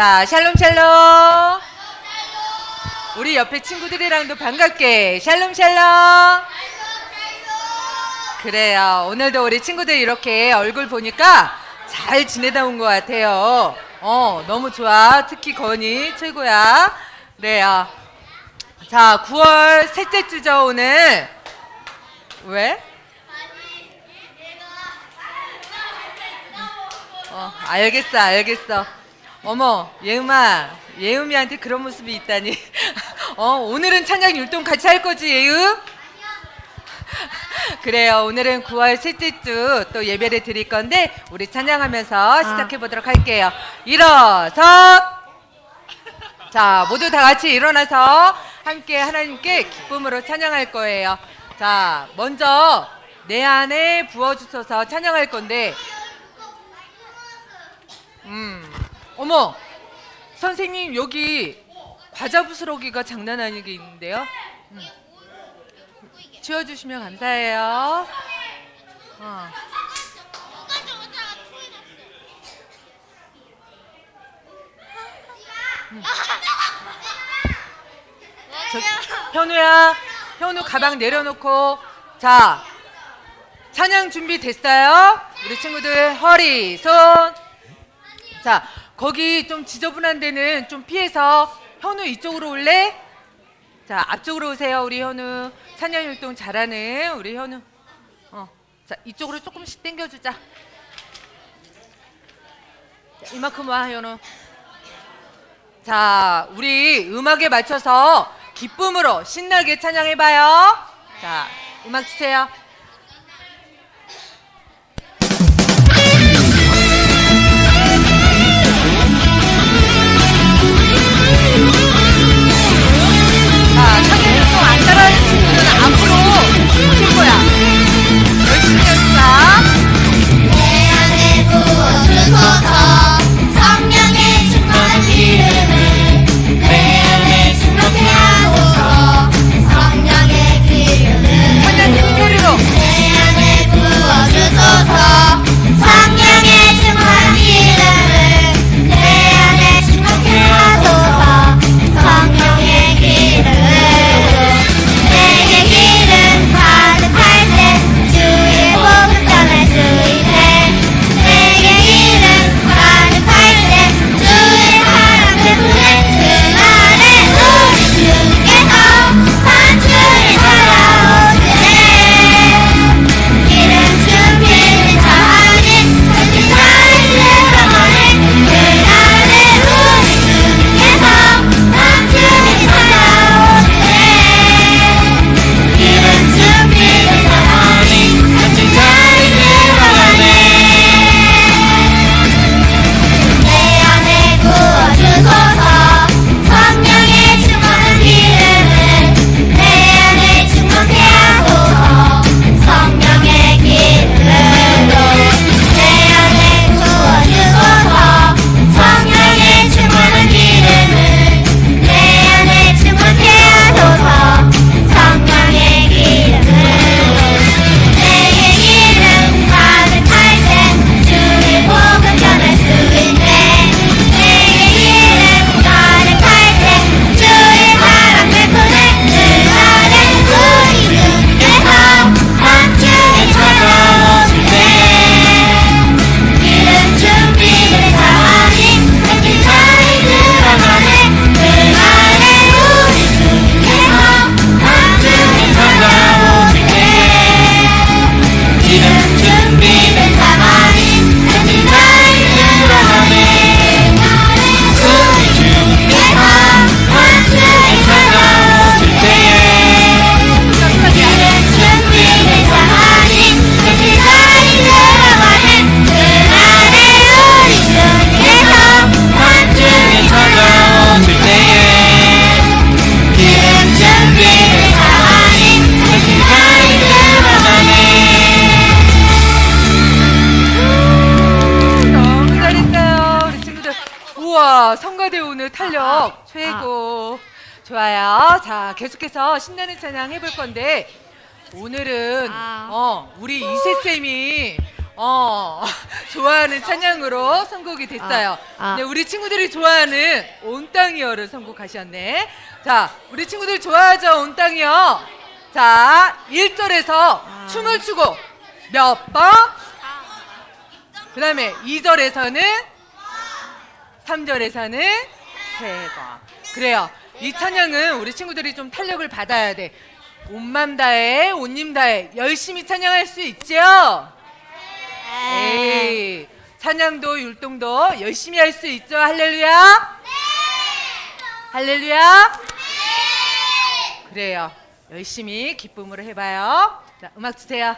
자, 샬롬 샬롬. 우리 옆에 친구들이랑도 반갑게 샬롬 샬롬. 그래요. 오늘도 우리 친구들 이렇게 얼굴 보니까 잘 지내다 온 것 같아요. 너무 좋아. 특히 건이 최고야. 그래요. 자, 9월 셋째 주죠 오늘. 왜? 알겠어. 어머, 예음이한테 그런 모습이 있다니. 오늘은 찬양 율동 같이 할 거지, 예음? 그래요. 오늘은 9월 셋째 주 또 예배를 드릴 건데 우리 찬양하면서 시작해 보도록 할게요. 일어서. 자, 모두 다 같이 일어나서 함께 하나님께 기쁨으로 찬양할 거예요. 자, 먼저 내 안에 부어주셔서 찬양할 건데 어머, 선생님 여기 과자 부스러기가 장난 아니게 있는데요. 치워주시면 감사해요. 현우야, 현우 가방 내려놓고. 자, 찬양 준비 됐어요? 우리 친구들 허리, 손. 자, 거기 좀 지저분한 데는 좀 피해서 현우 이쪽으로 올래? 자, 앞쪽으로 오세요. 우리 현우 찬양 활동 잘하는 우리 현우. 자, 이쪽으로 조금씩 당겨주자. 자, 이만큼 와, 현우. 자, 우리 음악에 맞춰서 기쁨으로 신나게 찬양해봐요. 자, 음악 주세요. 자, 찬양 활동 안 따라하는 친구는 앞으로 칠 거야. 열심히 합시다. 내 안에 부어주소서 성령의 충만한 기름을 내 안에 충만케 하소서 성령의 기름을 찬양 힘내로. 내 안에 부어주소서 성령의 충만한 기름을 내 안에 충만케 하소서 성령의 기름을 내게 기름 가득할 때 주의 복음 전할 수 있네 내게 기름 가득할 때 주의 사랑 베푸네 그날에 우리 주께서 단추를 찾아오시네 기름 준비를 다하니 다시 잘 들어가네 그날에 우리 주께서 단추를 찾아오시네 기름 준비를 다하니 다시 잘 들어가네 내 안에 부어주소서 성령의 충만한 기름을 내 안에 충만케 하소서 성령의 기름으로 내 안에 부어주소서 성령의 충만한 기름을 내 안에 충만케 하소서 성령의 기름으로 내게 기름 가득할 때 주의 복음 전할 수 있네 내게 기름 가득할 때 주의 사랑 베푸네 그날에 우리 주께서 단추를 찾아오시네 기름 준비를 다하니 다시 잘 들어가네 그날에 우리 주께서 단추를 찾아오시네 기름 준비를 다하니 다시 잘 들어가네 우리 주께서 단추를 찾아오실 때에 기름 준비를 다하니 다시 잘 들어가네 그날에 우리 주께서 단추를 찾아오실 때에 기름 준비를 다하니 다시 잘 들어가네 너무 잘했어요. 우리 친구들. 우와, 성가대 오늘 탄력 최고. 좋아요. 자, 계속해서 신나는 찬양 해볼 건데 오늘은 우리 이세쌤이 좋아하는 찬양으로 선곡이 됐어요. 네, 우리 친구들이 좋아하는 온 땅이여를 선곡하셨네. 자, 우리 친구들 좋아하죠, 온 땅이여. 자, 1절에서 춤을 추고 몇 번? 그 다음에 2절에서는 3절에서는 3번. 그래요. 이 찬양은 우리 친구들이 좀 탄력을 받아야 돼. 온맘 다해, 온님 다해 열심히 찬양할 수 있죠? 에이, 찬양도 율동도 열심히 할 수 있죠? 할렐루야? 할렐루야? 그래요. 열심히 기쁨으로 해봐요. 자, 음악 주세요.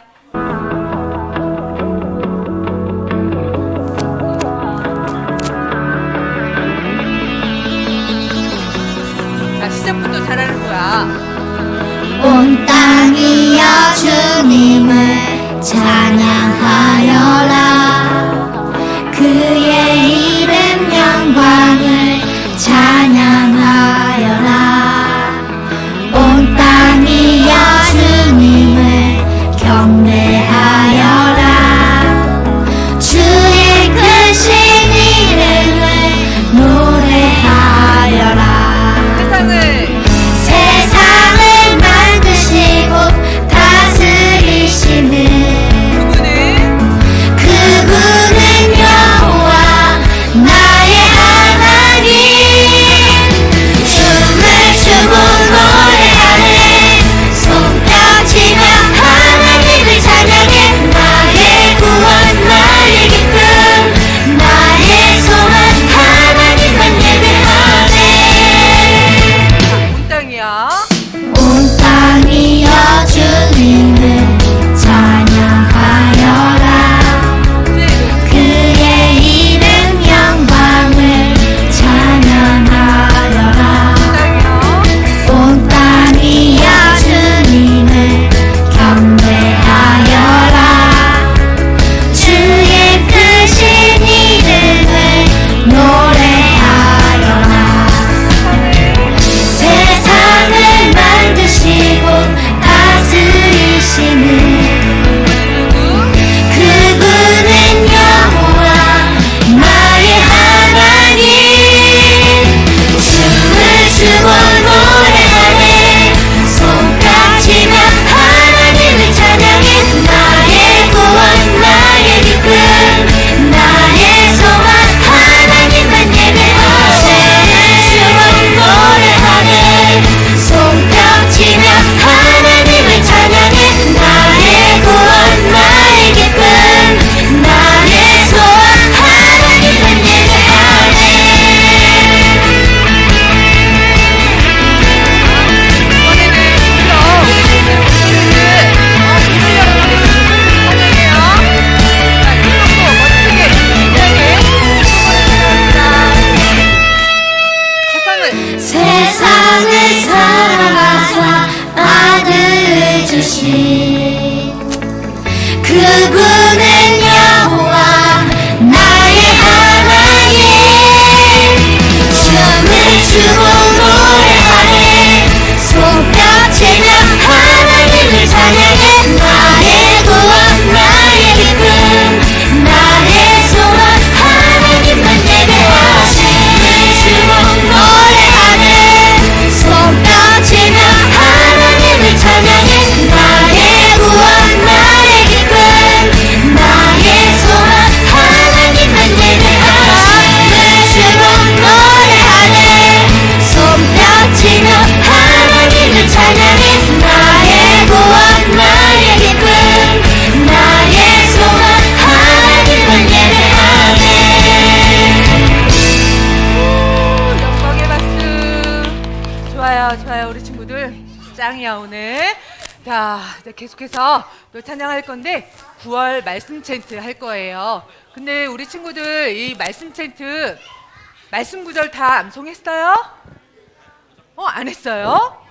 자, 시작부터 잘하는 거야. 온 땅이여 주님을 찬양하여라. 그의 이름 영광을 찬양하여라. 온 땅이여 주님을 경배하여라. 주의 크신 이름을 노래하여라. 세상을 만드시고 다스리시는 그분은 여호와 나의 하나님. 춤을 추고 노래하네. 손뼉치며 하나님을 찬양해. 나의 구원 나의 기쁨 나의 소망 하나님만 예배하네. 온 땅이야. 온 땅이여 주님을 찬양하여라. 그의 이름 영광을 찬양하여라. 온 땅이여 주님을 경배하여라. 주의 크신 이름을 노래하여라. 세상을 만드시고 다스리시는 그분은 여호와 나의 하나님. 춤을 추고 노래하네. 손뼉치며 하나님을 찬양해. 나의 구원 나의 기쁨 나의 소망 하나님만 예배하네. 춤을 노래하네. 손뼉치며 하나님을 찬양해. 나의 구원 나의 기쁨 나의 소망 하나님만 예배하네. 세상을 사랑하사 아들을 주신 그분은 여호와 나의 하나님. 춤을 추고 노래하네. 손뼉치며 하나님을 찬양해. 나의 구원 나의 기쁨 나의 소망 하나님만 예배하네. 춤을 노래하네. 손뼉치며 하나님을 찬양해. 나의 구원 나의 기쁨 나의 소망 하나님만 예배하네. 춤을 노래하네. 손뼉치며 하나님을 찬양해. 나의 구원 나의 기쁨 나의 소망 하나님만 예배하네. 영광의 박수. 좋아요, 좋아요. 우리 친구들 짱이야 오늘. 자, 이제 계속해서 또 찬양할 건데 9월 말씀 챈트 할 거예요. 근데 우리 친구들 이 말씀 챈트 말씀 구절 다 암송했어요? 안 했어요?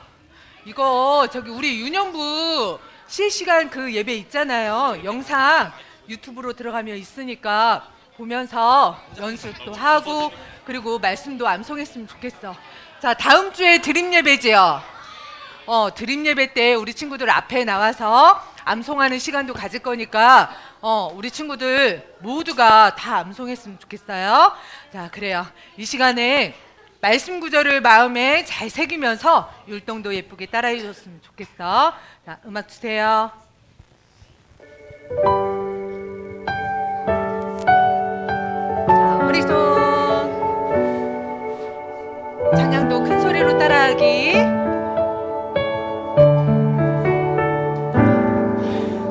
이거 저기 우리 유년부 실시간 그 예배 있잖아요. 영상 유튜브로 들어가면 있으니까 보면서 연습도 하고 그리고 말씀도 암송했으면 좋겠어. 자, 다음 주에 드림 예배지요. 드림 예배 때 우리 친구들 앞에 나와서 암송하는 시간도 가질 거니까 우리 친구들 모두가 다 암송했으면 좋겠어요. 자, 그래요. 이 시간에 말씀 구절을 마음에 잘 새기면서 율동도 예쁘게 따라해 줬으면 좋겠어. 자, 음악 주세요. 자, 허리손. 찬양도 큰 소리로 따라하기.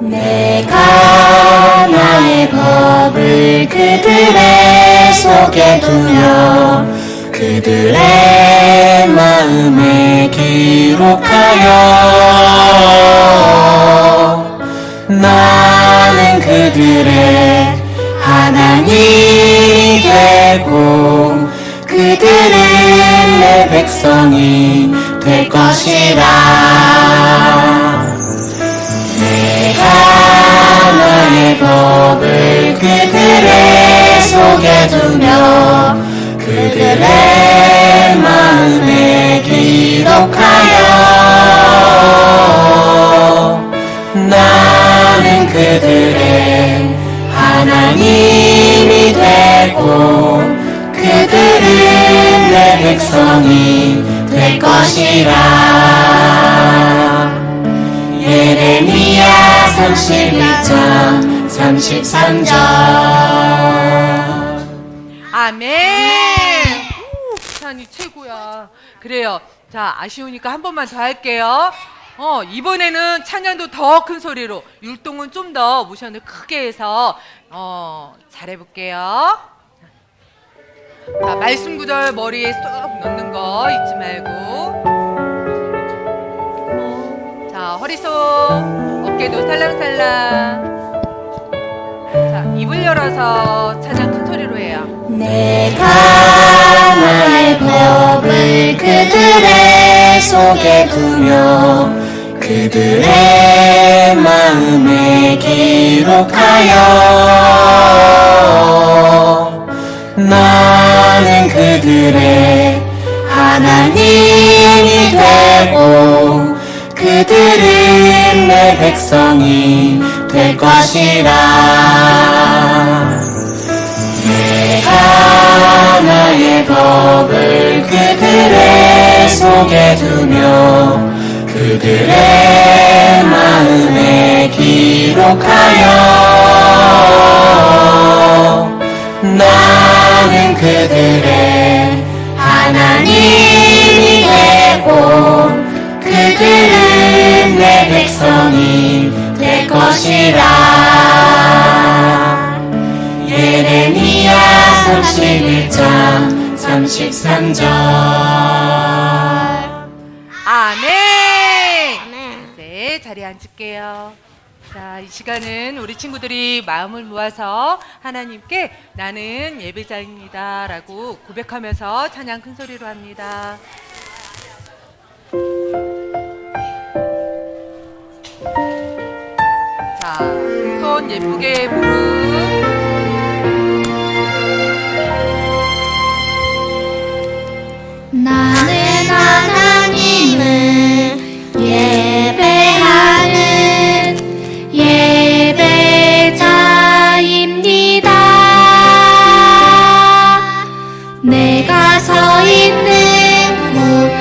내가 나의 법을 그들의 속에 두며 그들의 마음에 기록하여 나는 그들의 하나님이 되고 그들은 내 백성이 될 것이라. 내가 나의 법을 그들의 속에 두며 그들의 마음에 기록하여 나는 그들의 하나님이 되고 그들은 내 백성이 될 것이라. 예레미야 31장 33절. 아멘. 찬이 최고야. 그래요. 자, 아쉬우니까 한 번만 더 할게요. 이번에는 찬양도 더 큰 소리로, 율동은 좀 더 모션을 크게 해서 잘해볼게요. 자, 말씀 구절 머리에 쏙 넣는 거 잊지 말고. 자, 허리손, 어깨도 살랑살랑. 자, 입을 열어서 찬양 큰 소리로 해요. 내가 나의 법을 그들의 속에 두며 그들의 마음에 기록하여 나는 그들의 하나님이 되고 그들은 내 백성이 될 것이라. 내가 나의 법을 그들의 속에 두며 그들의 마음에 기록하여 나는 그들의 하나님이 되고 그들은 내 백성이 될 것이라. 예레미야 31장 33절. 아멘. 네, 자리에 앉을게요. 자, 이 시간은 우리 친구들이 마음을 모아서 하나님께 나는 예배자입니다 라고 고백하면서 찬양 큰 소리로 합니다. 자, 손 예쁘게 무릎. 나는 하나님을 예배하는 예배자입니다. 내가 서 있는 곳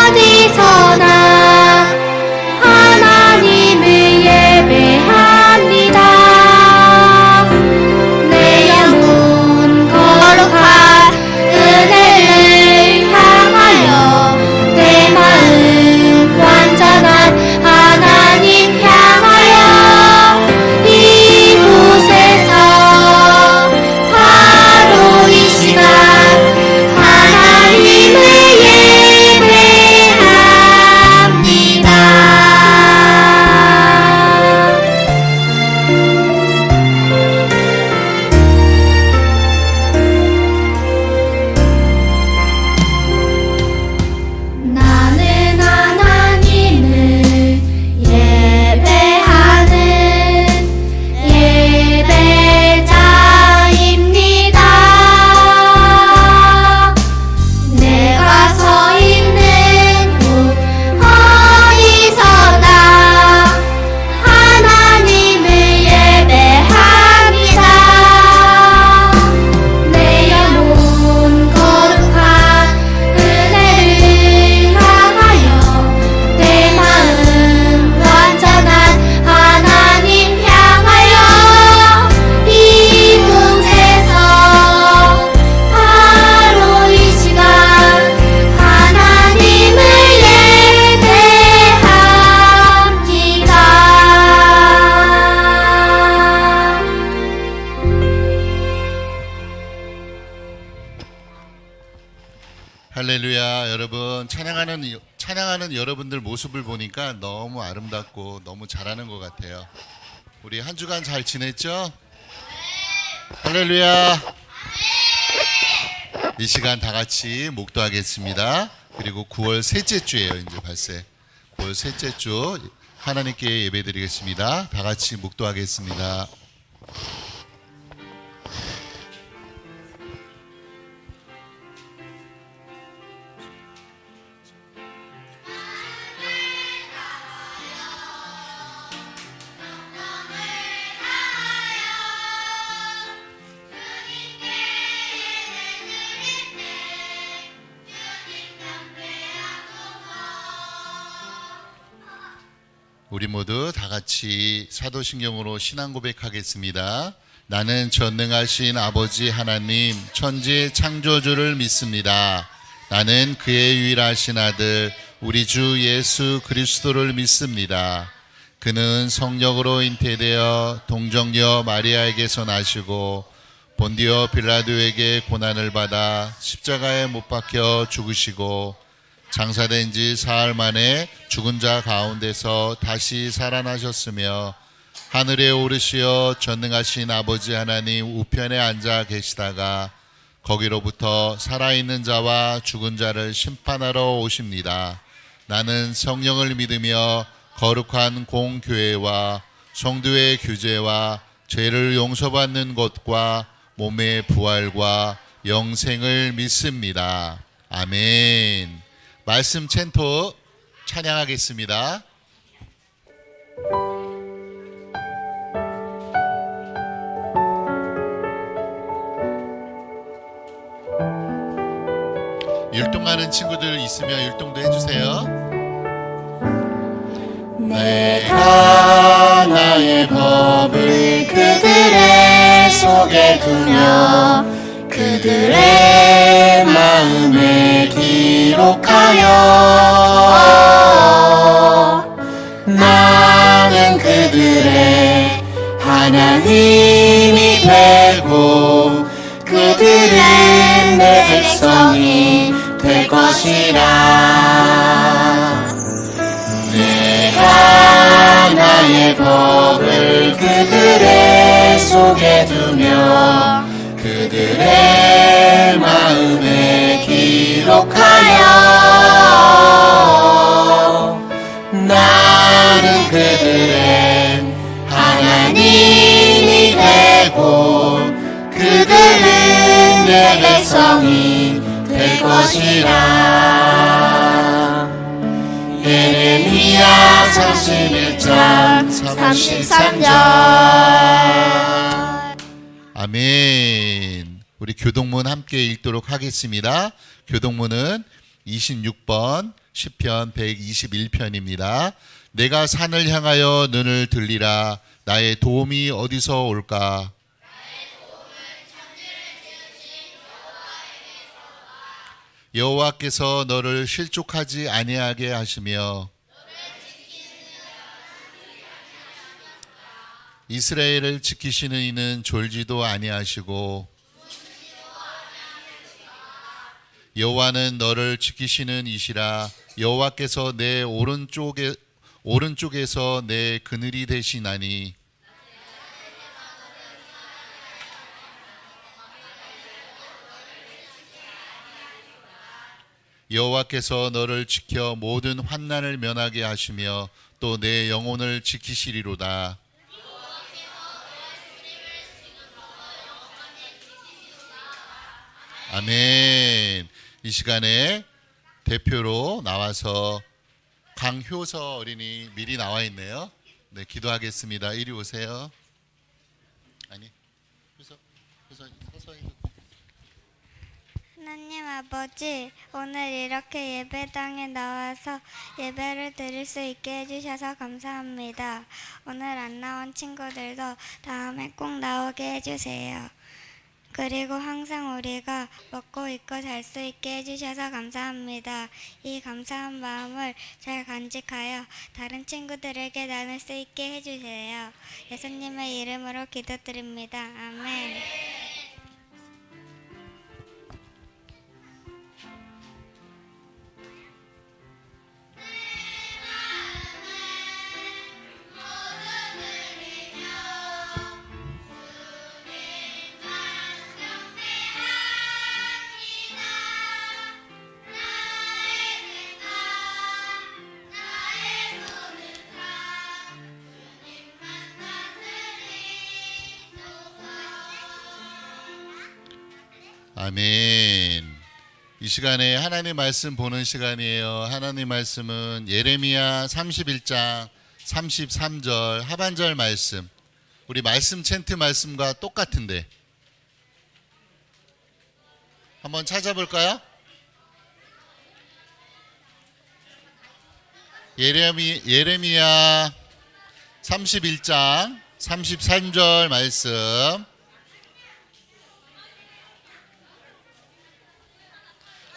어디서나 하나님을 예배합니다. 내 영혼 거룩한 은혜를 향 찬양하는 여러분들 모습을 보니까 너무 아름답고 너무 잘하는 것 같아요. 우리 한 주간 잘 지냈죠? 할렐루야. 이 시간 다 같이 목도하겠습니다. 그리고 9월 셋째 주예요. 이제 발세 9월 셋째 주 하나님께 예배드리겠습니다. 다 같이 목도하겠습니다. 우리 모두 다 같이 사도신경으로 신앙 고백하겠습니다. 나는 전능하신 아버지 하나님 천지 창조주를 믿습니다. 나는 그의 유일하신 아들 우리 주 예수 그리스도를 믿습니다. 그는 성령으로 잉태되어 동정녀 마리아에게서 나시고 본디오 빌라도에게 고난을 받아 십자가에 못 박혀 죽으시고 장사된 지 사흘 만에 죽은 자 가운데서 다시 살아나셨으며 하늘에 오르시어 전능하신 아버지 하나님 우편에 앉아 계시다가 거기로부터 살아있는 자와 죽은 자를 심판하러 오십니다. 나는 성령을 믿으며 거룩한 공교회와 성도의 규제와 죄를 용서받는 것과 몸의 부활과 영생을 믿습니다. 아멘. 말씀 챈토 찬양하겠습니다. 율동하는 친구들 있으면 율동도 해주세요. 내가 나의 법을 그들의 속에 두며 그들의 마음에 기록하여 나는 그들의 하나님이 되고 그들은 내 백성이 될 것이라. 내가 나의 법을 그들의 속에 두며 그들의 마음에 기록하여 나는 그들의 하나님이 되고 그들은 내 백성이 될 것이라. 예레미야 31장 33절. 아멘. 우리 교동문 함께 읽도록 하겠습니다. 교동문은 26번 시편 121편입니다. 내가 산을 향하여 눈을 들리라. 나의 도움이 어디서 올까? 여호와께서 너를 실족하지 아니하게 하시며 이스라엘을 지키시는 이는 졸지도 아니하시고 여호와는 너를 지키시는 이시라. 여호와께서 내 오른쪽에서 내 그늘이 되시나니 여호와께서 너를 지켜 모든 환난을 면하게 하시며 또 내 영혼을 지키시리로다. 아멘. 이 시간에 대표로 나와서 강효서 어린이 미리 나와 있네요. 네, 기도하겠습니다. 이리 오세요. 아니, 효서 서서히. 하나님 아버지, 오늘 이렇게 예배당에 나와서 예배를 드릴 수 있게 해주셔서 감사합니다. 오늘 안 나온 친구들도 다음에 꼭 나오게 해주세요. 그리고 항상 우리가 먹고 입고 잘 수 있게 해주셔서 감사합니다. 이 감사한 마음을 잘 간직하여 다른 친구들에게 나눌 수 있게 해주세요. 예수님의 이름으로 기도드립니다. 아멘. 아멘. 이 시간에 하나님 말씀 보는 시간이에요. 하나님 말씀은 예레미야 31장 33절 하반절 말씀. 우리 말씀 챈트 말씀과 똑같은데 한번 찾아볼까요? 예레미야 31장 33절 말씀.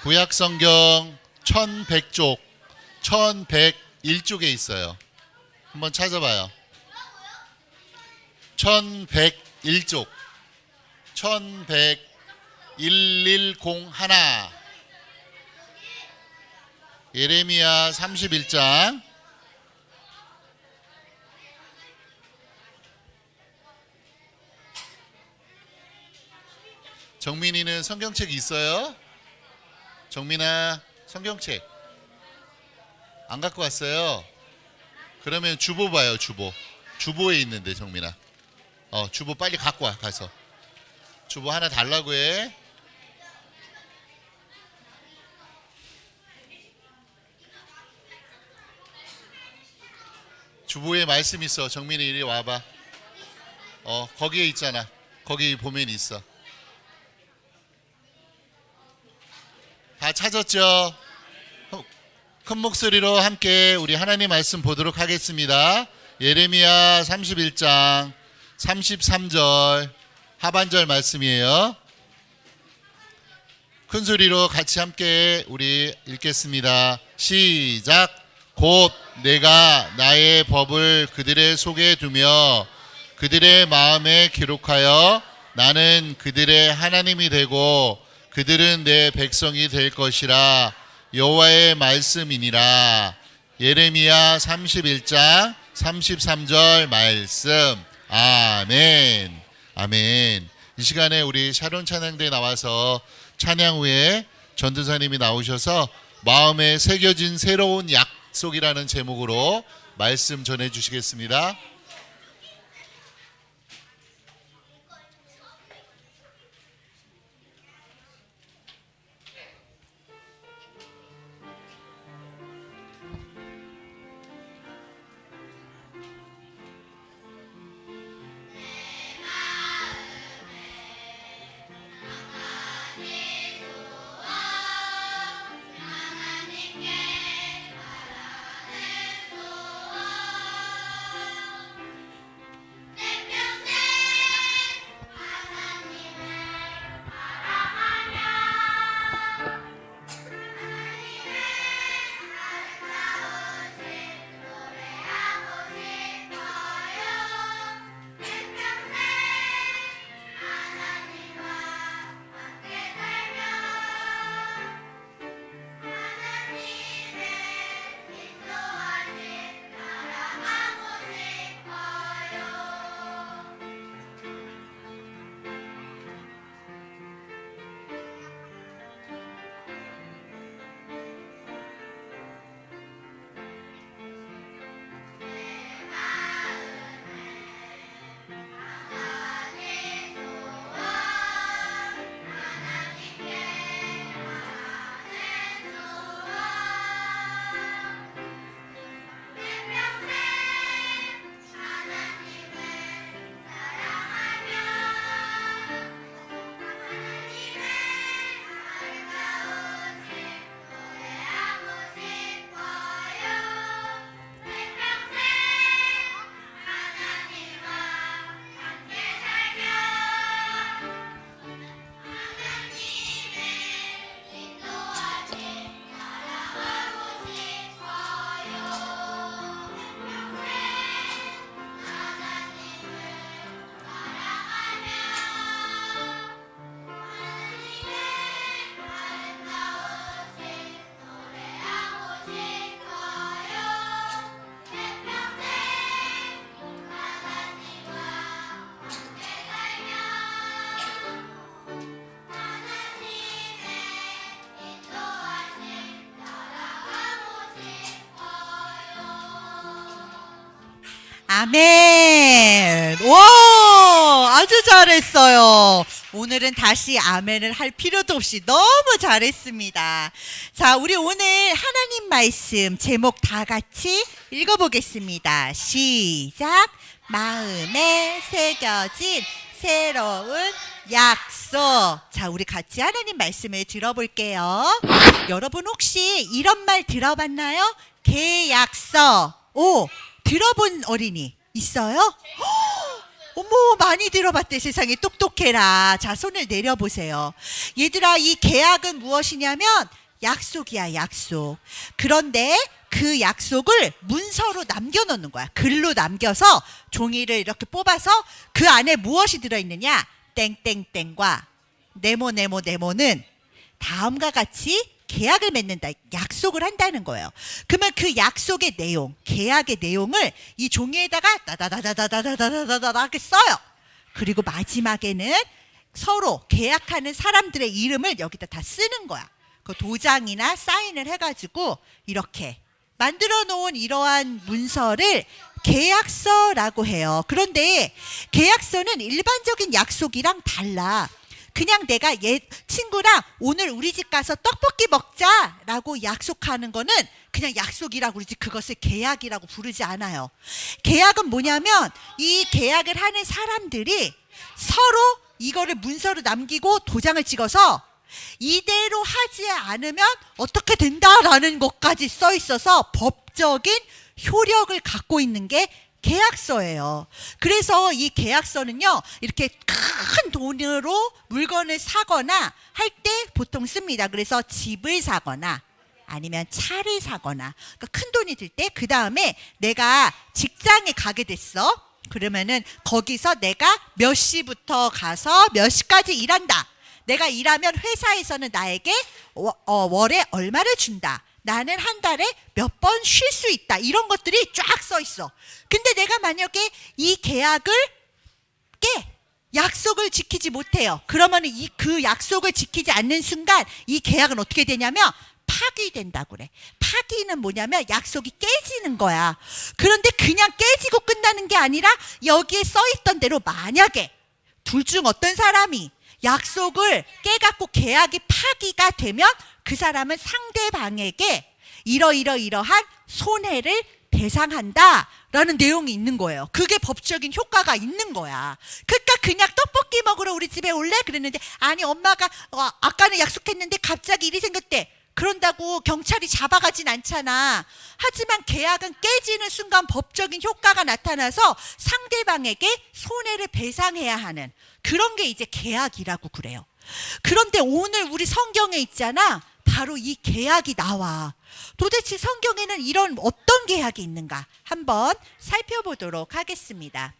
구약성경 1100쪽 1101쪽에 있어요. 한번 찾아봐요. 1101쪽 1101 예레미야 31장 정민이는 성경책 있어요? 정민아, 성경책 안 갖고 왔어요? 그러면 주보 봐요. 주보에 있는데 정민아. 주보 빨리 갖고 와. 가서 주보 하나 달라고 해. 주보에 말씀 있어. 정민이 이리 와봐. 거기에 있잖아. 거기 보면 있어. 다 찾았죠? 큰 목소리로 함께 우리 하나님 말씀 보도록 하겠습니다. 예레미야 31장 33절 하반절 말씀이에요. 큰 소리로 같이 함께 우리 읽겠습니다. 시작. 곧 내가 나의 법을 그들의 속에 두며 그들의 마음에 기록하여 나는 그들의 하나님이 되고 그들은 내 백성이 될 것이라. 여호와의 말씀이니라. 예레미야 31장 33절 말씀. 아멘. 아멘. 이 시간에 우리 샤론 찬양대에 나와서 찬양 후에 전도사님이 나오셔서 마음에 새겨진 새로운 약속이라는 제목으로 말씀 전해 주시겠습니다. 아멘. 와, 아주 잘했어요. 오늘은 다시 아멘을 할 필요도 없이 너무 잘했습니다. 자, 우리 오늘 하나님 말씀 제목 다 같이 읽어보겠습니다. 시작. 마음에 새겨진 새로운 약속. 자, 우리 같이 하나님 말씀을 들어볼게요. 여러분 혹시 이런 말 들어봤나요? 계약서. 오, 들어본 어린이 있어요? 어머, 많이 들어봤대. 세상에 똑똑해라. 자, 손을 내려보세요. 얘들아, 이 계약은 무엇이냐면 약속이야, 약속. 그런데 그 약속을 문서로 남겨놓는 거야. 글로 남겨서 종이를 이렇게 뽑아서 그 안에 무엇이 들어있느냐? 땡땡땡과 네모네모네모는 다음과 같이 계약을 맺는다, 약속을 한다는 거예요. 그러면 그 약속의 내용, 계약의 내용을 이 종이에다가 다다다다다다다다다다 이렇게 써요. 그리고 마지막에는 서로 계약하는 사람들의 이름을 여기다 다 쓰는 거야. 그 도장이나 사인을 해가지고 이렇게 만들어 놓은 이러한 문서를 계약서라고 해요. 그런데 계약서는 일반적인 약속이랑 달라. 그냥 내가 친구랑 오늘 우리 집 가서 떡볶이 먹자라고 약속하는 거는 그냥 약속이라고 그러지, 그것을 계약이라고 부르지 않아요. 계약은 뭐냐면 이 계약을 하는 사람들이 서로 이거를 문서로 남기고 도장을 찍어서 이대로 하지 않으면 어떻게 된다라는 것까지 써 있어서 법적인 효력을 갖고 있는 게 계약서예요. 그래서 이 계약서는요, 이렇게 큰 돈으로 물건을 사거나 할 때 보통 씁니다. 그래서 집을 사거나 아니면 차를 사거나, 그러니까 큰 돈이 들 때, 그 다음에 내가 직장에 가게 됐어. 그러면은 거기서 내가 몇 시부터 가서 몇 시까지 일한다. 내가 일하면 회사에서는 나에게 월에 얼마를 준다. 나는 한 달에 몇 번 쉴 수 있다. 이런 것들이 쫙 써 있어. 근데 내가 만약에 이 계약을 약속을 지키지 못해요. 그러면 그 약속을 지키지 않는 순간 이 계약은 어떻게 되냐면 파기된다고 그래. 파기는 뭐냐면 약속이 깨지는 거야. 그런데 그냥 깨지고 끝나는 게 아니라 여기에 써 있던 대로 만약에 둘 중 어떤 사람이 약속을 깨갖고 계약이 파기가 되면 그 사람은 상대방에게 이러한 손해를 배상한다라는 내용이 있는 거예요. 그게 법적인 효과가 있는 거야. 그러니까 그냥 떡볶이 먹으러 우리 집에 올래? 그랬는데 아니 엄마가 아까는 약속했는데 갑자기 일이 생겼대. 그런다고 경찰이 잡아가진 않잖아. 하지만 계약은 깨지는 순간 법적인 효과가 나타나서 상대방에게 손해를 배상해야 하는 그런 게 이제 계약이라고 그래요. 그런데 오늘 우리 성경에 있잖아. 바로 이 계약이 나와. 도대체 성경에는 이런 어떤 계약이 있는가? 한번 살펴보도록 하겠습니다.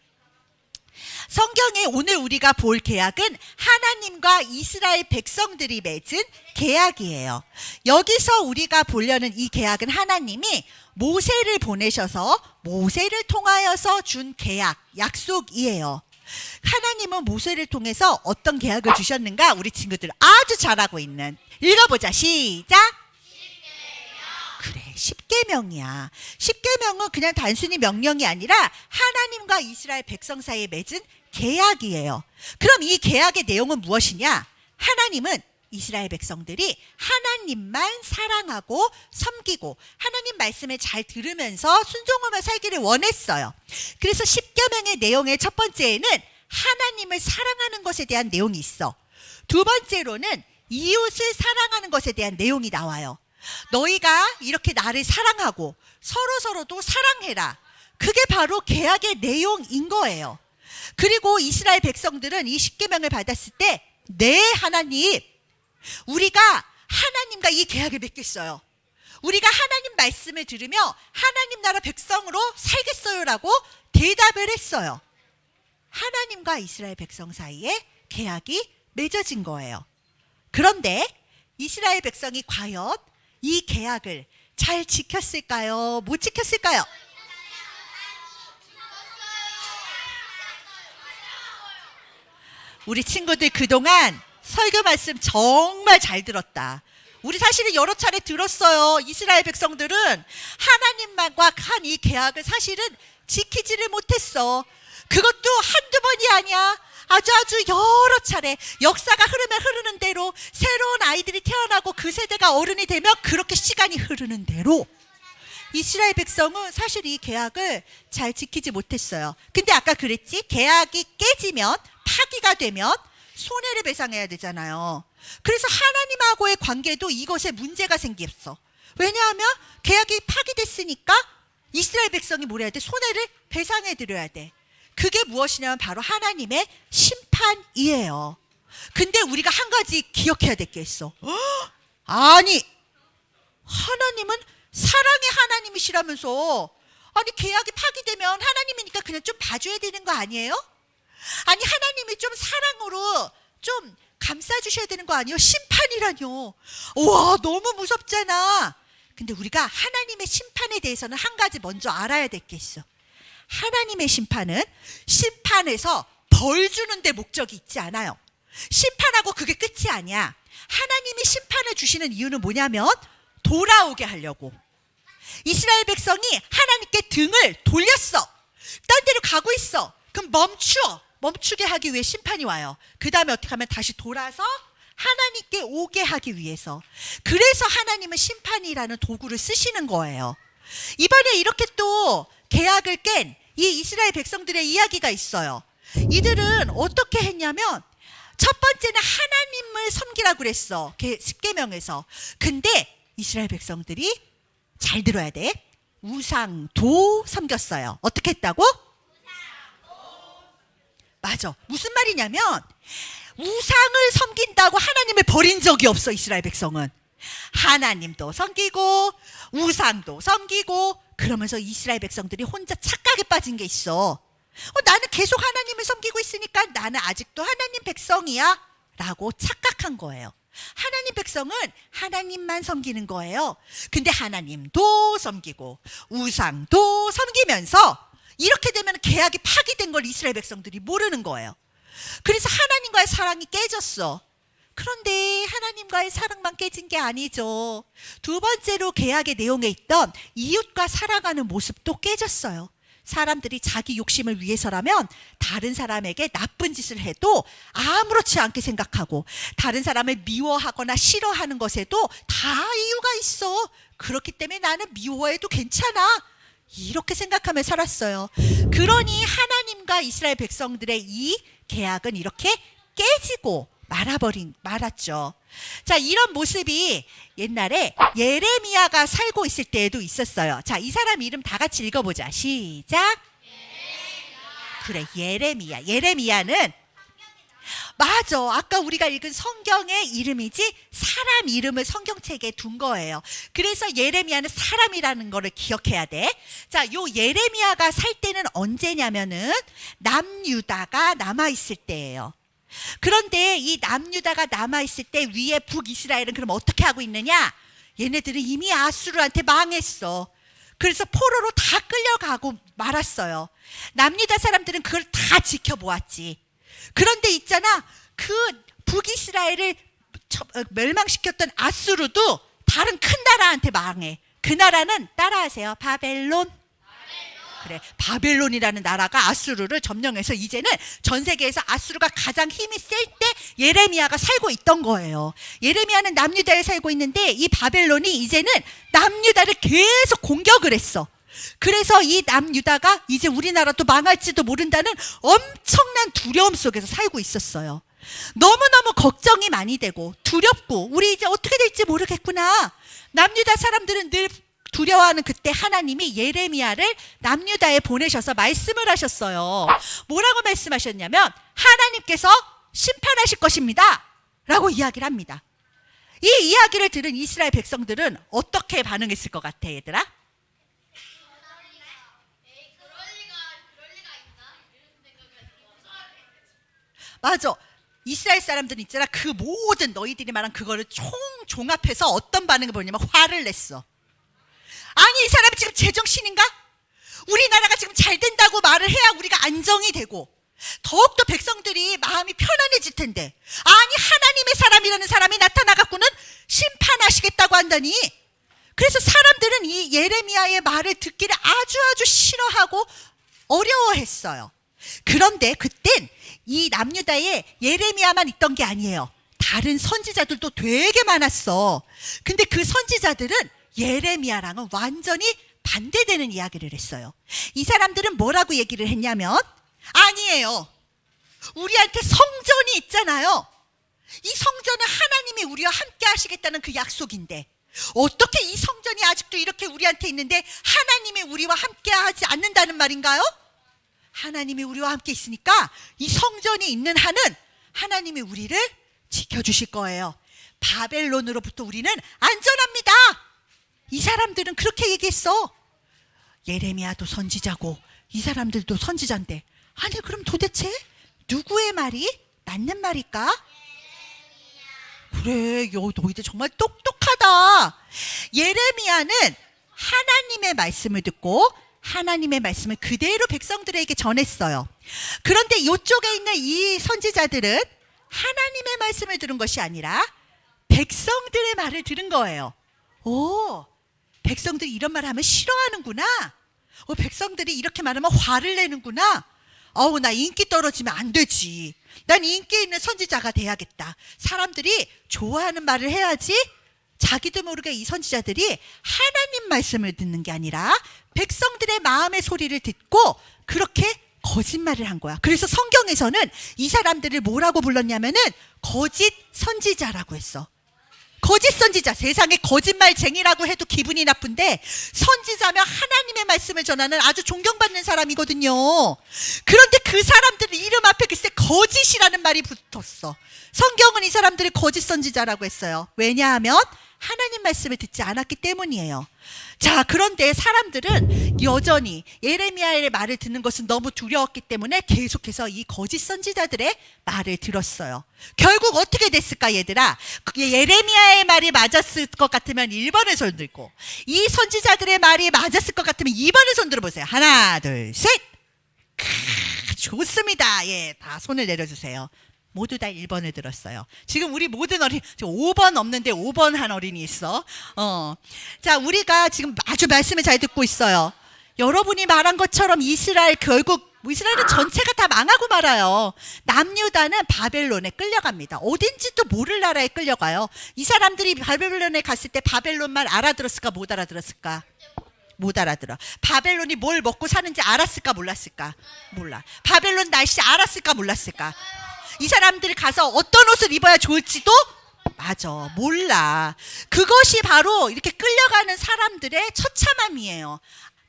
성경에 오늘 우리가 볼 계약은 하나님과 이스라엘 백성들이 맺은 계약이에요. 여기서 우리가 보려는 이 계약은 하나님이 모세를 보내셔서 모세를 통하여서 준 계약, 약속이에요. 하나님은 모세를 통해서 어떤 계약을 주셨는가? 우리 친구들 아주 잘하고 있는, 읽어보자. 시작. 그래, 십계명이야. 십계명은 그냥 단순히 명령이 아니라 하나님과 이스라엘 백성 사이에 맺은 계약이에요. 그럼 이 계약의 내용은 무엇이냐? 하나님은 이스라엘 백성들이 하나님만 사랑하고 섬기고 하나님 말씀을 잘 들으면서 순종하며 살기를 원했어요. 그래서 십계명의 내용의 첫 번째에는 하나님을 사랑하는 것에 대한 내용이 있어. 두 번째로는 이웃을 사랑하는 것에 대한 내용이 나와요. 너희가 이렇게 나를 사랑하고 서로서로도 사랑해라. 그게 바로 계약의 내용인 거예요. 그리고 이스라엘 백성들은 이 십계명을 받았을 때 네, 하나님, 우리가 하나님과 이 계약을 맺겠어요. 우리가 하나님 말씀을 들으며 하나님 나라 백성으로 살겠어요라고 대답을 했어요. 하나님과 이스라엘 백성 사이에 계약이 맺어진 거예요. 그런데 이스라엘 백성이 과연 이 계약을 잘 지켰을까요? 못 지켰을까요? 우리 친구들 그동안 설교 말씀 정말 잘 들었다. 우리 사실은 여러 차례 들었어요. 이스라엘 백성들은 하나님과 한 이 계약을 사실은 지키지를 못했어. 그것도 한두 번이 아니야. 아주 여러 차례 역사가 흐르면 흐르는 대로 새로운 아이들이 태어나고 그 세대가 어른이 되면 그렇게 시간이 흐르는 대로 이스라엘 백성은 사실 이 계약을 잘 지키지 못했어요. 근데 아까 그랬지? 계약이 깨지면, 파기가 되면 손해를 배상해야 되잖아요. 그래서 하나님하고의 관계도 이것에 문제가 생겼어. 왜냐하면 계약이 파기됐으니까 이스라엘 백성이 뭘 해야 돼? 손해를 배상해 드려야 돼. 그게 무엇이냐면 바로 하나님의 심판이에요. 근데 우리가 한 가지 기억해야 될 게 있어. 아니, 하나님은 사랑의 하나님이시라면서, 아니 계약이 파기되면 하나님이니까 그냥 좀 봐줘야 되는 거 아니에요? 아니 하나님이 좀 사랑으로 좀 감싸주셔야 되는 거 아니에요? 심판이라뇨. 와, 너무 무섭잖아. 근데 우리가 하나님의 심판에 대해서는 한 가지 먼저 알아야 될 게 있어. 하나님의 심판은 심판에서 벌 주는 데 목적이 있지 않아요. 심판하고 그게 끝이 아니야. 하나님이 심판을 주시는 이유는 뭐냐면 돌아오게 하려고. 이스라엘 백성이 하나님께 등을 돌렸어. 딴 데로 가고 있어. 그럼 멈추게 하기 위해 심판이 와요. 그 다음에 어떻게 하면 다시 돌아서 하나님께 오게 하기 위해서. 그래서 하나님은 심판이라는 도구를 쓰시는 거예요. 이번에 이렇게 또 계약을 깬 이 이스라엘 백성들의 이야기가 있어요. 이들은 어떻게 했냐면 첫 번째는 하나님을 섬기라고 그랬어. 십계명에서. 근데 이스라엘 백성들이 잘 들어야 돼. 우상도 섬겼어요. 어떻게 했다고? 맞아. 무슨 말이냐면 우상을 섬긴다고 하나님을 버린 적이 없어. 이스라엘 백성은 하나님도 섬기고 우상도 섬기고 그러면서 이스라엘 백성들이 혼자 착각에 빠진 게 있어. 나는 계속 하나님을 섬기고 있으니까 나는 아직도 하나님 백성이야 라고 착각한 거예요. 하나님 백성은 하나님만 섬기는 거예요. 근데 하나님도 섬기고 우상도 섬기면서 이렇게 되면 계약이 파기된 걸 이스라엘 백성들이 모르는 거예요. 그래서 하나님과의 사랑이 깨졌어. 그런데 하나님과의 사랑만 깨진 게 아니죠. 두 번째로 계약의 내용에 있던 이웃과 살아가는 모습도 깨졌어요. 사람들이 자기 욕심을 위해서라면 다른 사람에게 나쁜 짓을 해도 아무렇지 않게 생각하고 다른 사람을 미워하거나 싫어하는 것에도 다 이유가 있어. 그렇기 때문에 나는 미워해도 괜찮아. 이렇게 생각하며 살았어요. 그러니 하나님과 이스라엘 백성들의 이 계약은 이렇게 깨지고 말았죠. 자, 이런 모습이 옛날에 예레미야가 살고 있을 때에도 있었어요. 자, 이 사람 이름 다 같이 읽어보자. 시작. 그래, 예레미야. 예레미야는 맞아. 아까 우리가 읽은 성경의 이름이지 사람 이름을 성경책에 둔 거예요. 그래서 예레미야는 사람이라는 거를 기억해야 돼. 자, 요 예레미야가 살 때는 언제냐면은 남유다가 남아있을 때예요. 그런데 이 남유다가 남아있을 때 위에 북이스라엘은 그럼 어떻게 하고 있느냐? 얘네들은 이미 아수르한테 망했어. 그래서 포로로 다 끌려가고 말았어요. 남유다 사람들은 그걸 다 지켜보았지. 그런데 있잖아, 그 북이스라엘을 멸망시켰던 아수르도 다른 큰 나라한테 망해. 그 나라는 따라하세요. 바벨론. 그래, 바벨론이라는 나라가 아수르를 점령해서 이제는 전 세계에서 아수르가 가장 힘이 셀 때 예레미야가 살고 있던 거예요. 예레미야는 남유다에 살고 있는데 이 바벨론이 이제는 남유다를 계속 공격을 했어. 그래서 이 남유다가 이제 우리나라도 망할지도 모른다는 엄청난 두려움 속에서 살고 있었어요. 너무너무 걱정이 많이 되고 두렵고 우리 이제 어떻게 될지 모르겠구나. 남유다 사람들은 늘 두려워하는 그때 하나님이 예레미야를 남유다에 보내셔서 말씀을 하셨어요. 뭐라고 말씀하셨냐면 하나님께서 심판하실 것입니다 라고 이야기를 합니다. 이 이야기를 들은 이스라엘 백성들은 어떻게 반응했을 것 같아, 얘들아? 맞아. 이스라엘 사람들은 있잖아, 그 모든 너희들이 말한 그거를 종합해서 어떤 반응을 보냐면 화를 냈어. 아니, 이 사람이 지금 제정신인가? 우리나라가 지금 잘 된다고 말을 해야 우리가 안정이 되고 더욱더 백성들이 마음이 편안해질 텐데, 아니 하나님의 사람이라는 사람이 나타나갖고는 심판하시겠다고 한다니. 그래서 사람들은 이 예레미야의 말을 듣기를 아주 싫어하고 어려워했어요. 그런데 그땐 이 남유다에 예레미야만 있던 게 아니에요. 다른 선지자들도 되게 많았어. 근데 그 선지자들은 예레미야랑은 완전히 반대되는 이야기를 했어요. 이 사람들은 뭐라고 얘기를 했냐면, 아니에요, 우리한테 성전이 있잖아요. 이 성전은 하나님이 우리와 함께 하시겠다는 그 약속인데 어떻게 이 성전이 아직도 이렇게 우리한테 있는데 하나님이 우리와 함께 하지 않는다는 말인가요? 하나님이 우리와 함께 있으니까 이 성전이 있는 한은 하나님이 우리를 지켜주실 거예요. 바벨론으로부터 우리는 안전합니다. 이 사람들은 그렇게 얘기했어. 예레미야도 선지자고 이 사람들도 선지자인데, 아니 그럼 도대체 누구의 말이 맞는 말일까? 그래, 너희들 정말 똑똑하다. 예레미야는 하나님의 말씀을 듣고 하나님의 말씀을 그대로 백성들에게 전했어요. 그런데 이쪽에 있는 이 선지자들은 하나님의 말씀을 들은 것이 아니라 백성들의 말을 들은 거예요. 오, 백성들이 이런 말 하면 싫어하는구나. 백성들이 이렇게 말하면 화를 내는구나. 나 인기 떨어지면 안 되지. 난 인기 있는 선지자가 돼야겠다. 사람들이 좋아하는 말을 해야지. 자기도 모르게 이 선지자들이 하나님 말씀을 듣는 게 아니라 백성들의 마음의 소리를 듣고 그렇게 거짓말을 한 거야. 그래서 성경에서는 이 사람들을 뭐라고 불렀냐면은 거짓 선지자라고 했어. 거짓 선지자, 세상에 거짓말쟁이라고 해도 기분이 나쁜데 선지자면 하나님의 말씀을 전하는 아주 존경받는 사람이거든요. 그런데 그 사람들 이름 앞에 글쎄 거짓이라는 말이 붙었어. 성경은 이 사람들을 거짓 선지자라고 했어요. 왜냐하면 하나님 말씀을 듣지 않았기 때문이에요. 자, 그런데 사람들은 여전히 예레미야의 말을 듣는 것은 너무 두려웠기 때문에 계속해서 이 거짓 선지자들의 말을 들었어요. 결국 어떻게 됐을까, 얘들아? 예레미야의 말이 맞았을 것 같으면 1번을 손 들고, 이 선지자들의 말이 맞았을 것 같으면 2번을 손 들어보세요. 하나, 둘, 셋. 좋습니다. 예, 다 손을 내려주세요. 모두 다 1번을 들었어요. 지금 우리 모든 어린이, 5번 없는데 5번 한 어린이 있어. 자, 우리가 지금 아주 말씀을 잘 듣고 있어요. 여러분이 말한 것처럼 결국 이스라엘은 전체가 다 망하고 말아요. 남유다는 바벨론에 끌려갑니다. 어딘지도 모를 나라에 끌려가요. 이 사람들이 바벨론에 갔을 때 바벨론 말 알아들었을까 못 알아들었을까? 못 알아들어. 바벨론이 뭘 먹고 사는지 알았을까 몰랐을까? 몰라. 바벨론 날씨 알았을까 몰랐을까? 이 사람들이 가서 어떤 옷을 입어야 좋을지도 맞아, 몰라. 그것이 바로 이렇게 끌려가는 사람들의 처참함이에요.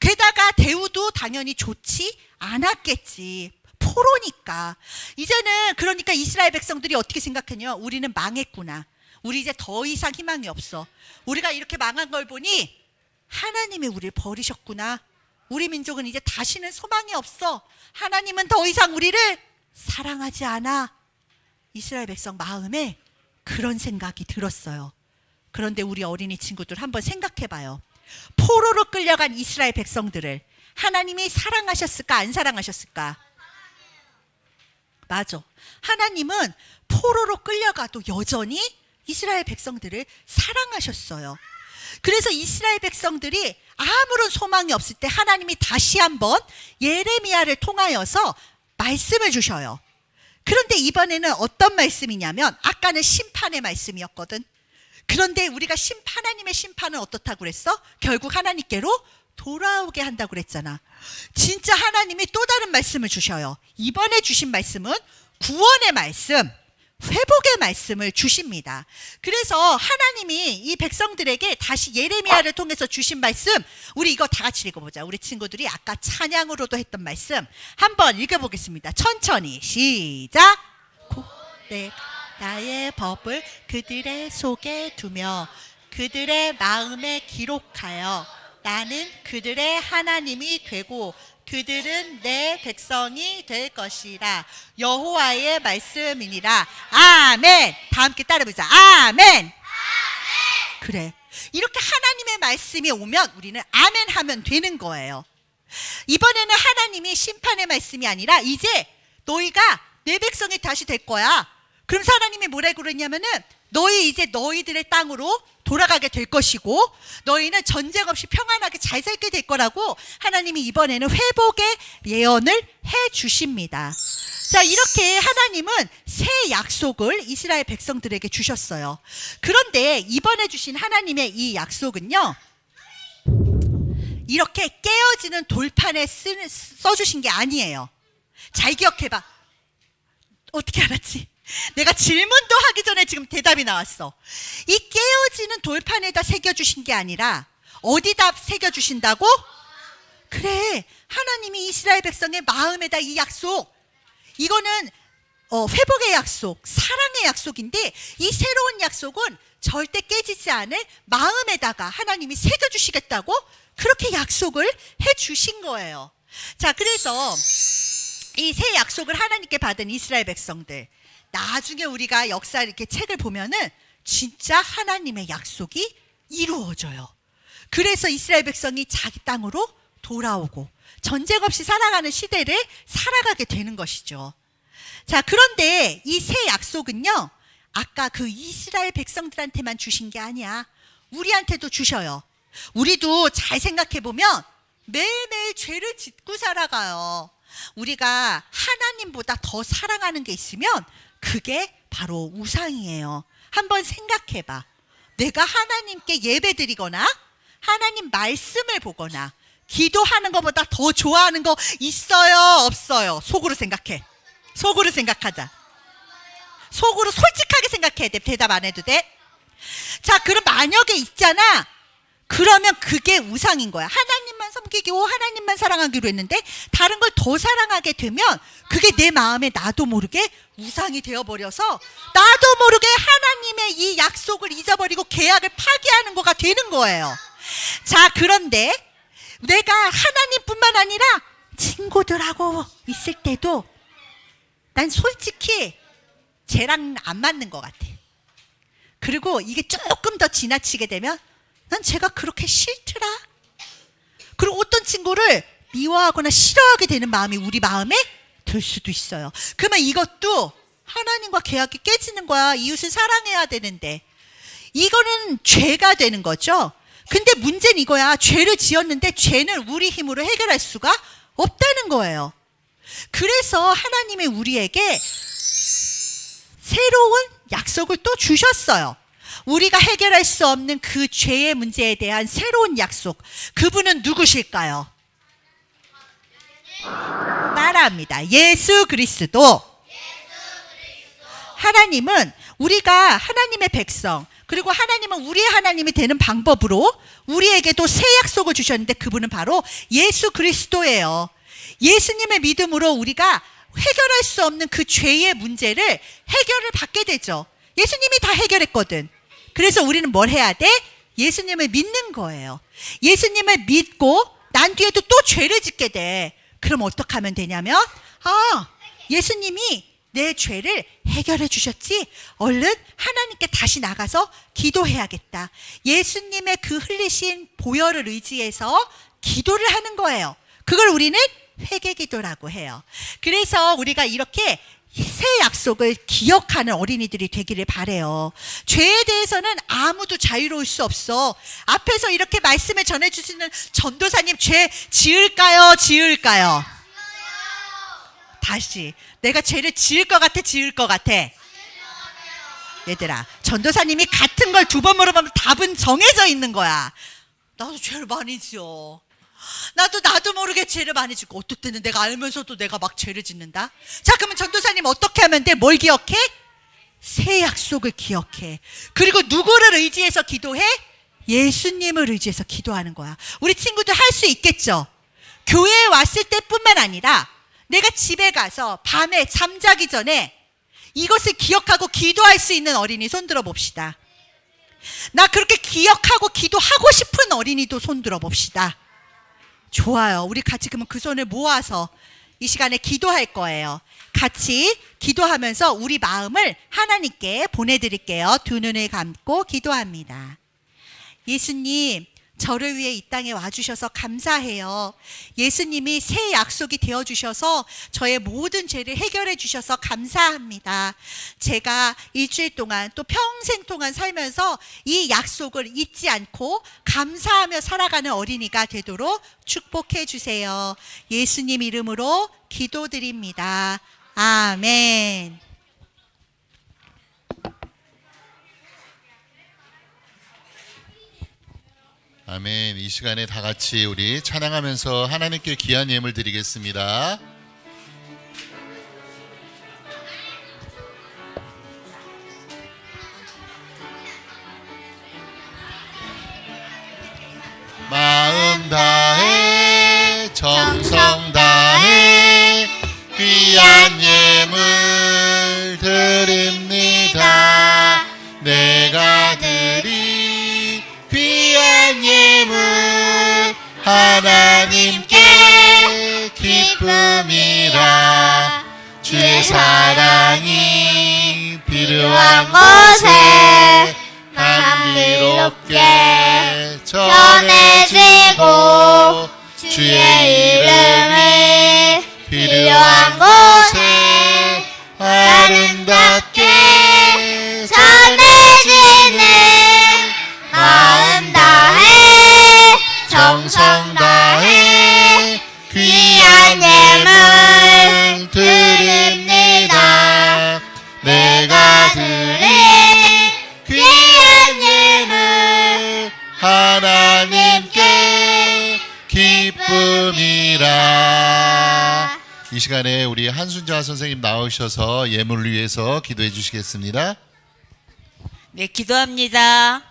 게다가 대우도 당연히 좋지 않았겠지. 포로니까. 이제는 그러니까 이스라엘 백성들이 어떻게 생각했냐? 우리는 망했구나. 우리 이제 더 이상 희망이 없어. 우리가 이렇게 망한 걸 보니 하나님이 우리를 버리셨구나. 우리 민족은 이제 다시는 소망이 없어. 하나님은 더 이상 우리를 사랑하지 않아. 이스라엘 백성 마음에 그런 생각이 들었어요. 그런데 우리 어린이 친구들 한번 생각해봐요. 포로로 끌려간 이스라엘 백성들을 하나님이 사랑하셨을까 안 사랑하셨을까? 맞아. 하나님은 포로로 끌려가도 여전히 이스라엘 백성들을 사랑하셨어요. 그래서 이스라엘 백성들이 아무런 소망이 없을 때 하나님이 다시 한번 예레미야를 통하여서 말씀을 주셔요. 그런데 이번에는 어떤 말씀이냐면, 아까는 심판의 말씀이었거든. 그런데 우리가 하나님의 심판은 어떻다고 그랬어? 결국 하나님께로 돌아오게 한다고 그랬잖아. 진짜 하나님이 또 다른 말씀을 주셔요. 이번에 주신 말씀은 구원의 말씀, 회복의 말씀을 주십니다. 그래서 하나님이 이 백성들에게 다시 예레미야를 통해서 주신 말씀, 우리 이거 다 같이 읽어보자. 우리 친구들이 아까 찬양으로도 했던 말씀 한번 읽어보겠습니다. 천천히 시작. 내가 나의 법을 그들의 속에 두며 그들의 마음에 기록하여 나는 그들의 하나님이 되고 그들은 내 백성이 될 것이라. 여호와의 말씀이니라. 아멘. 다 함께 따라해보자. 아멘. 그래, 이렇게 하나님의 말씀이 오면 우리는 아멘 하면 되는 거예요. 이번에는 하나님이 심판의 말씀이 아니라 이제 너희가 내 백성이 다시 될 거야. 그럼 하나님이 뭐라고 그랬냐면은 너희 이제 너희들의 땅으로 돌아가게 될 것이고 너희는 전쟁 없이 평안하게 잘 살게 될 거라고 하나님이 이번에는 회복의 예언을 해 주십니다. 자, 이렇게 하나님은 새 약속을 이스라엘 백성들에게 주셨어요. 그런데 이번에 주신 하나님의 이 약속은요, 이렇게 깨어지는 돌판에 써주신 게 아니에요. 잘 기억해봐. 어떻게 알았지? 내가 질문도 하기 전에 지금 대답이 나왔어. 이 깨어지는 돌판에다 새겨주신 게 아니라 어디다 새겨주신다고? 그래, 하나님이 이스라엘 백성의 마음에다 이 약속, 이거는 회복의 약속, 사랑의 약속인데 이 새로운 약속은 절대 깨지지 않을 마음에다가 하나님이 새겨주시겠다고 그렇게 약속을 해주신 거예요. 자, 그래서 이 새 약속을 하나님께 받은 이스라엘 백성들, 나중에 우리가 역사 이렇게 책을 보면은 진짜 하나님의 약속이 이루어져요. 그래서 이스라엘 백성이 자기 땅으로 돌아오고 전쟁 없이 살아가는 시대를 살아가게 되는 것이죠. 자, 그런데 이 새 약속은요, 아까 그 이스라엘 백성들한테만 주신 게 아니야. 우리한테도 주셔요. 우리도 잘 생각해 보면 매일매일 죄를 짓고 살아가요. 우리가 하나님보다 더 사랑하는 게 있으면 그게 바로 우상이에요. 한번 생각해 봐. 내가 하나님께 예배드리거나 하나님 말씀을 보거나 기도하는 것보다 더 좋아하는 거 있어요, 없어요? 속으로 생각해. 속으로 생각하자. 속으로 솔직하게 생각해야 돼. 대답 안 해도 돼. 자, 그럼 만약에 있잖아. 그러면 그게 우상인 거야. 하나님만 섬기고 하나님만 사랑하기로 했는데 다른 걸 더 사랑하게 되면 그게 내 마음에 나도 모르게 우상이 되어버려서 나도 모르게 하나님의 이 약속을 잊어버리고 계약을 파기하는 거가 되는 거예요. 자, 그런데 내가 하나님뿐만 아니라 친구들하고 있을 때도 난 솔직히 쟤랑 안 맞는 것 같아. 그리고 이게 조금 더 지나치게 되면 난 쟤가 그렇게 싫더라. 그리고 어떤 친구를 미워하거나 싫어하게 되는 마음이 우리 마음에 들 수도 있어요. 그러면 이것도 하나님과 계약이 깨지는 거야. 이웃을 사랑해야 되는데. 이거는 죄가 되는 거죠. 근데 문제는 이거야. 죄를 지었는데 죄는 우리 힘으로 해결할 수가 없다는 거예요. 그래서 하나님이 우리에게 새로운 약속을 또 주셨어요. 우리가 해결할 수 없는 그 죄의 문제에 대한 새로운 약속. 그분은 누구실까요? 따라합니다. 예수 그리스도. 하나님은 우리가 하나님의 백성, 그리고 하나님은 우리의 하나님이 되는 방법으로 우리에게도 새 약속을 주셨는데 그분은 바로 예수 그리스도예요. 예수님의 믿음으로 우리가 해결할 수 없는 그 죄의 문제를 해결을 받게 되죠. 예수님이 다 해결했거든. 그래서 우리는 뭘 해야 돼? 예수님을 믿는 거예요. 예수님을 믿고 난 뒤에도 또 죄를 짓게 돼. 그럼 어떻게 하면 되냐면, 예수님이 내 죄를 해결해 주셨지? 얼른 하나님께 다시 나가서 기도해야겠다. 예수님의 그 흘리신 보혈을 의지해서 기도를 하는 거예요. 그걸 우리는 회개기도라고 해요. 그래서 우리가 이렇게 새 약속을 기억하는 어린이들이 되기를 바래요. 죄에 대해서는 아무도 자유로울 수 없어. 앞에서 이렇게 말씀을 전해주시는 전도사님, 죄 지을까요? 지을까요? 다시, 내가 죄를 지을 것 같아? 지을 것 같아? 얘들아, 전도사님이 같은 걸 두 번 물어보면 답은 정해져 있는 거야. 나도 죄를 많이 지어. 나도 모르게 죄를 많이 짓고, 어떨 때는 내가 알면서도 내가 막 죄를 짓는다. 자, 그러면 전도사님 어떻게 하면 돼? 뭘 기억해? 새 약속을 기억해. 그리고 누구를 의지해서 기도해? 예수님을 의지해서 기도하는 거야. 우리 친구들 할 수 있겠죠? 교회에 왔을 때뿐만 아니라 내가 집에 가서 밤에 잠자기 전에 이것을 기억하고 기도할 수 있는 어린이 손 들어 봅시다. 나 그렇게 기억하고 기도하고 싶은 어린이도 손 들어 봅시다. 좋아요. 우리 같이 그러면 그 손을 모아서 이 시간에 기도할 거예요. 같이 기도하면서 우리 마음을 하나님께 보내드릴게요. 두 눈을 감고 기도합니다. 예수님, 저를 위해 이 땅에 와주셔서 감사해요. 예수님이 새 약속이 되어주셔서 저의 모든 죄를 해결해 주셔서 감사합니다. 제가 일주일 동안 또 평생 동안 살면서 이 약속을 잊지 않고 감사하며 살아가는 어린이가 되도록 축복해 주세요. 예수님 이름으로 기도드립니다. 아멘. 아멘. 이 시간에 다 같이 우리 찬양하면서 하나님께 귀한 예물 드리겠습니다. 마음 다해 정성 다해 귀한 예물 드립니다. 내가 드리 귀한 예물 하나님께 기쁨이라. 주의 사랑이 필요한 곳에 감미롭게 전해지고 주의 이름이 필요한 곳에 아름답게 전해지는 마음 다해 정성 다해 귀한 예물 드립니다. 내가 드린 귀한 예물 하나님께 기쁨이라. 이 시간에 우리 한순자 선생님 나오셔서 예물을 위해서 기도해 주시겠습니다. 네, 기도합니다.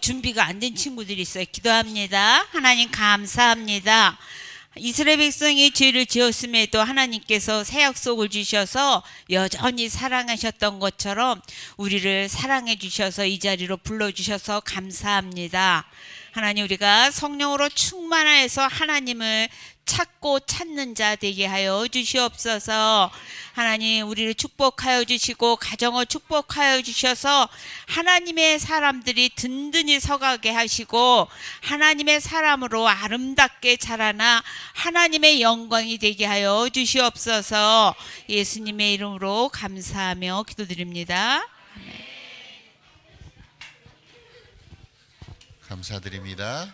준비가 안 된 친구들이 있어요. 기도합니다. 하나님 감사합니다. 이스라엘 백성이 죄를 지었음에도 하나님께서 새 약속을 주셔서 여전히 사랑하셨던 것처럼 우리를 사랑해 주셔서 이 자리로 불러주셔서 감사합니다. 하나님, 우리가 성령으로 충만하여서 하나님을 찾고 찾는 자 되게 하여 주시옵소서. 하나님, 우리를 축복하여 주시고 가정을 축복하여 주셔서 하나님의 사람들이 든든히 서가게 하시고 하나님의 사람으로 아름답게 자라나 하나님의 영광이 되게 하여 주시옵소서. 예수님의 이름으로 감사하며 기도드립니다. 감사드립니다.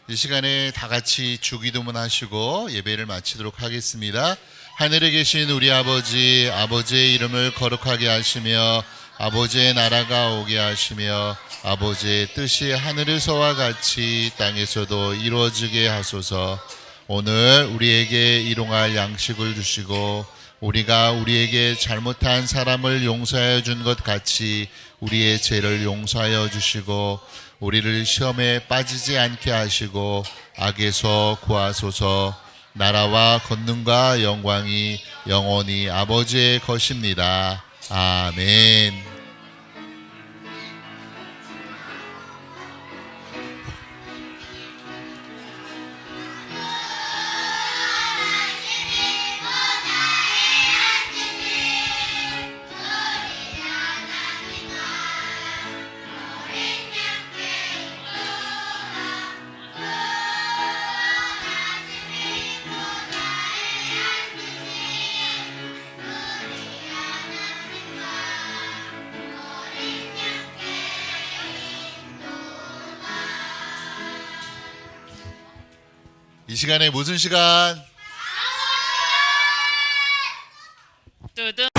이 시간에 다 같이 주기도문 하시고 예배를 마치도록 하겠습니다. 하늘에 계신 우리 아버지, 아버지의 이름을 거룩하게 하시며 아버지의 나라가 오게 하시며 아버지의 뜻이 하늘에서와 같이 땅에서도 이루어지게 하소서. 오늘 우리에게 일용할 양식을 주시고 우리가 우리에게 잘못한 사람을 용서하여 준 것 같이 우리의 죄를 용서하여 주시고 우리를 시험에 빠지지 않게 하시고 악에서 구하소서. 나라와 권능과 영광이 영원히 아버지의 것입니다. 아멘. 이 시간에 무슨 시간? 뚜둥.